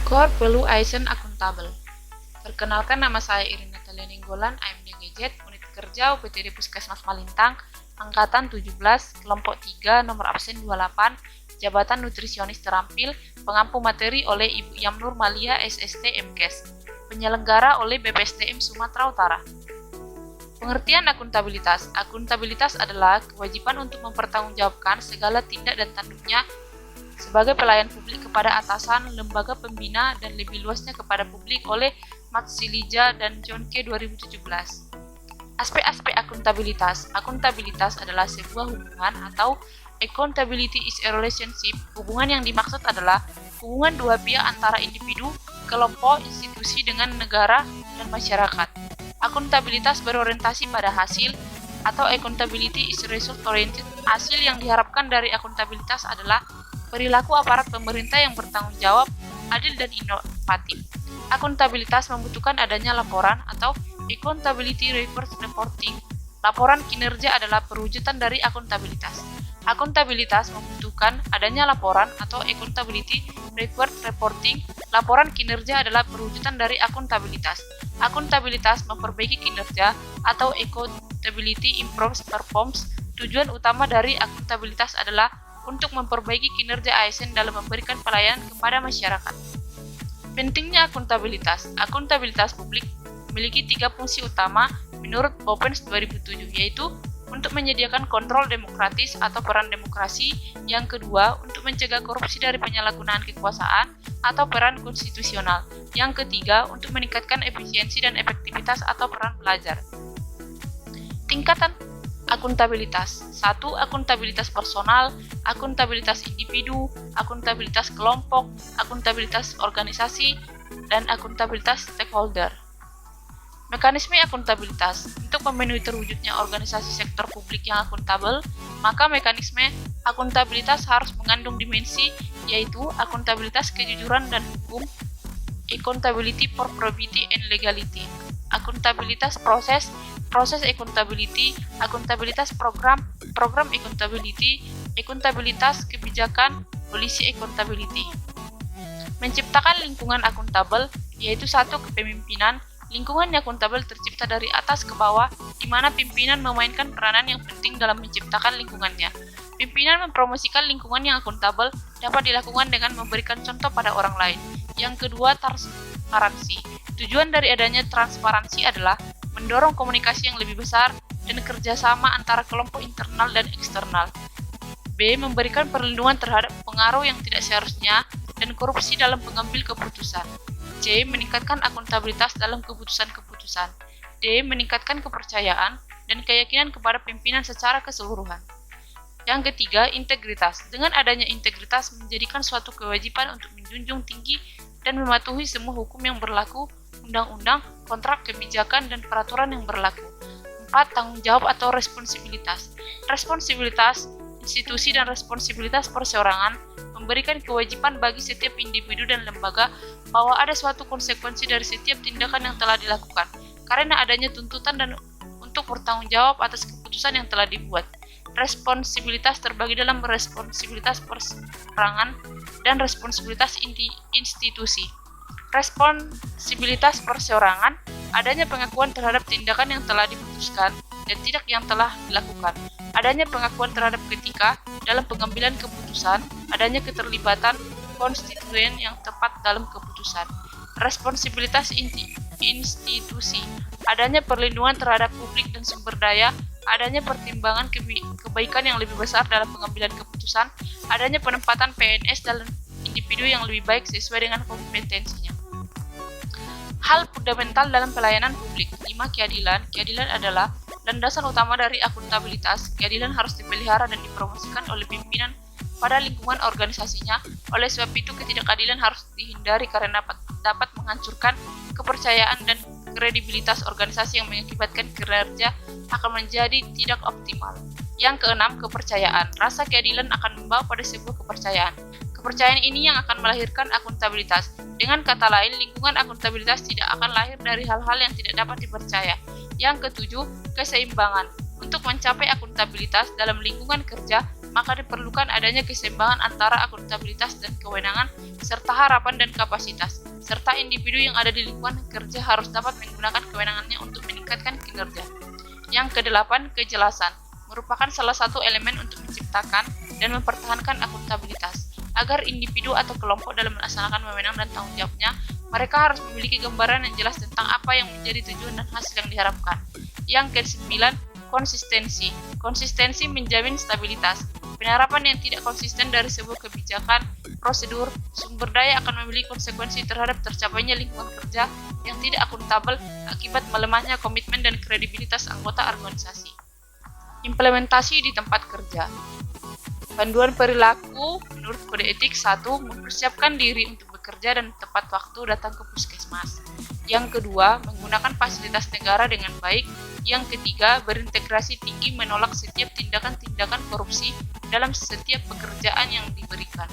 Core Value Aizen Akuntabel. Perkenalkan, nama saya Irin Natalia Ninggolan, AMD Gadget, Unit Kerja UPTD Puskesmas Malintang, Angkatan 17, Kelompok 3, nomor absen 28, Jabatan Nutrisionis Terampil, pengampu materi oleh Ibu Yamnur Malia, SST MKes, penyelenggara oleh BPSDM Sumatera Utara. Pengertian akuntabilitas. Akuntabilitas adalah kewajiban untuk mempertanggungjawabkan segala tindak dan tanduknya sebagai pelayan publik kepada atasan, lembaga pembina, dan lebih luasnya kepada publik oleh Matsilija dan John K. 2017. Aspek-aspek akuntabilitas. Akuntabilitas adalah sebuah hubungan atau accountability is a relationship. Hubungan yang dimaksud adalah hubungan dua pihak antara individu, kelompok, institusi dengan negara, dan masyarakat. Akuntabilitas berorientasi pada hasil atau accountability is result oriented. Hasil yang diharapkan dari akuntabilitas adalah perilaku aparat pemerintah yang bertanggung jawab, adil, dan inovatif. Akuntabilitas membutuhkan adanya laporan atau accountability report reporting. Laporan kinerja adalah perwujudan dari akuntabilitas. Akuntabilitas membutuhkan adanya laporan atau accountability report reporting. Laporan kinerja adalah perwujudan dari akuntabilitas. Akuntabilitas memperbaiki kinerja atau accountability improves performance. Tujuan utama dari akuntabilitas adalah untuk memperbaiki kinerja ASN dalam memberikan pelayanan kepada masyarakat. Pentingnya akuntabilitas. Akuntabilitas publik memiliki 3 fungsi utama menurut Popens 2007, yaitu untuk menyediakan kontrol demokratis atau peran demokrasi, yang kedua untuk mencegah korupsi dari penyalahgunaan kekuasaan atau peran konstitusional, yang ketiga untuk meningkatkan efisiensi dan efektivitas atau peran pelajar. Tingkatan akuntabilitas. 1. Akuntabilitas personal, akuntabilitas individu, akuntabilitas kelompok, akuntabilitas organisasi, dan akuntabilitas stakeholder. Mekanisme akuntabilitas. Untuk memenuhi terwujudnya organisasi sektor publik yang akuntabel, maka mekanisme akuntabilitas harus mengandung dimensi, yaitu akuntabilitas kejujuran dan hukum, accountability for probity and legality, akuntabilitas proses accountability, akuntabilitas program accountability, akuntabilitas kebijakan, policy accountability. Menciptakan lingkungan akuntabel, yaitu 1. Kepemimpinan. Lingkungan yang akuntabel tercipta dari atas ke bawah, di mana pimpinan memainkan peranan yang penting dalam menciptakan lingkungannya. Pimpinan mempromosikan lingkungan yang akuntabel dapat dilakukan dengan memberikan contoh pada orang lain. Yang kedua, transparansi. Tujuan dari adanya transparansi adalah mendorong komunikasi yang lebih besar dan kerjasama antara kelompok internal dan eksternal. B. Memberikan perlindungan terhadap pengaruh yang tidak seharusnya dan korupsi dalam pengambil keputusan. C. Meningkatkan akuntabilitas dalam keputusan-keputusan. D. Meningkatkan kepercayaan dan keyakinan kepada pimpinan secara keseluruhan. Yang ketiga, integritas. Dengan adanya integritas menjadikan suatu kewajiban untuk menjunjung tinggi dan mematuhi semua hukum yang berlaku, undang-undang, kontrak, kebijakan, dan peraturan yang berlaku. 4. Tanggung jawab atau responsibilitas. Responsibilitas institusi dan responsibilitas perseorangan memberikan kewajiban bagi setiap individu dan lembaga bahwa ada suatu konsekuensi dari setiap tindakan yang telah dilakukan, karena adanya tuntutan dan untuk bertanggung jawab atas keputusan yang telah dibuat. Responsibilitas terbagi dalam responsibilitas perseorangan dan responsibilitas institusi. Responsibilitas perseorangan, adanya pengakuan terhadap tindakan yang telah diputuskan dan tidak yang telah dilakukan. Adanya pengakuan terhadap etika dalam pengambilan keputusan, adanya keterlibatan konstituen yang tepat dalam keputusan. Responsibilitas institusi, adanya perlindungan terhadap publik dan sumber daya, adanya pertimbangan kebaikan yang lebih besar dalam pengambilan keputusan, adanya penempatan PNS dalam individu yang lebih baik sesuai dengan kompetensinya. Hal fundamental dalam pelayanan publik. 5. Keadilan. Keadilan adalah landasan utama dari akuntabilitas. Keadilan harus dipelihara dan dipromosikan oleh pimpinan pada lingkungan organisasinya. Oleh sebab itu, ketidakadilan harus dihindari karena dapat menghancurkan kepercayaan dan kredibilitas organisasi yang mengakibatkan kinerja akan menjadi tidak optimal. Yang keenam, kepercayaan. Rasa keadilan akan membawa pada sebuah kepercayaan. Kepercayaan ini yang akan melahirkan akuntabilitas. Dengan kata lain, lingkungan akuntabilitas tidak akan lahir dari hal-hal yang tidak dapat dipercaya. Yang ketujuh, keseimbangan. Untuk mencapai akuntabilitas dalam lingkungan kerja, maka diperlukan adanya keseimbangan antara akuntabilitas dan kewenangan, serta harapan dan kapasitas, serta individu yang ada di lingkungan kerja harus dapat menggunakan kewenangannya untuk meningkatkan kinerja. Yang kedelapan, kejelasan merupakan salah satu elemen untuk menciptakan dan mempertahankan akuntabilitas. Agar individu atau kelompok dalam melaksanakan wewenang dan tanggung jawabnya, mereka harus memiliki gambaran yang jelas tentang apa yang menjadi tujuan dan hasil yang diharapkan. Yang ke-9, konsistensi. Konsistensi menjamin stabilitas. Penerapan yang tidak konsisten dari sebuah kebijakan, prosedur, sumber daya akan memiliki konsekuensi terhadap tercapainya lingkungan kerja yang tidak akuntabel akibat melemahnya komitmen dan kredibilitas anggota organisasi. Implementasi di tempat kerja. Panduan perilaku menurut kode etik 1. Mempersiapkan diri untuk bekerja dan tepat waktu datang ke puskesmas. Yang kedua, menggunakan fasilitas negara dengan baik. Yang ketiga, berintegrasi tinggi menolak setiap tindakan-tindakan korupsi dalam setiap pekerjaan yang diberikan.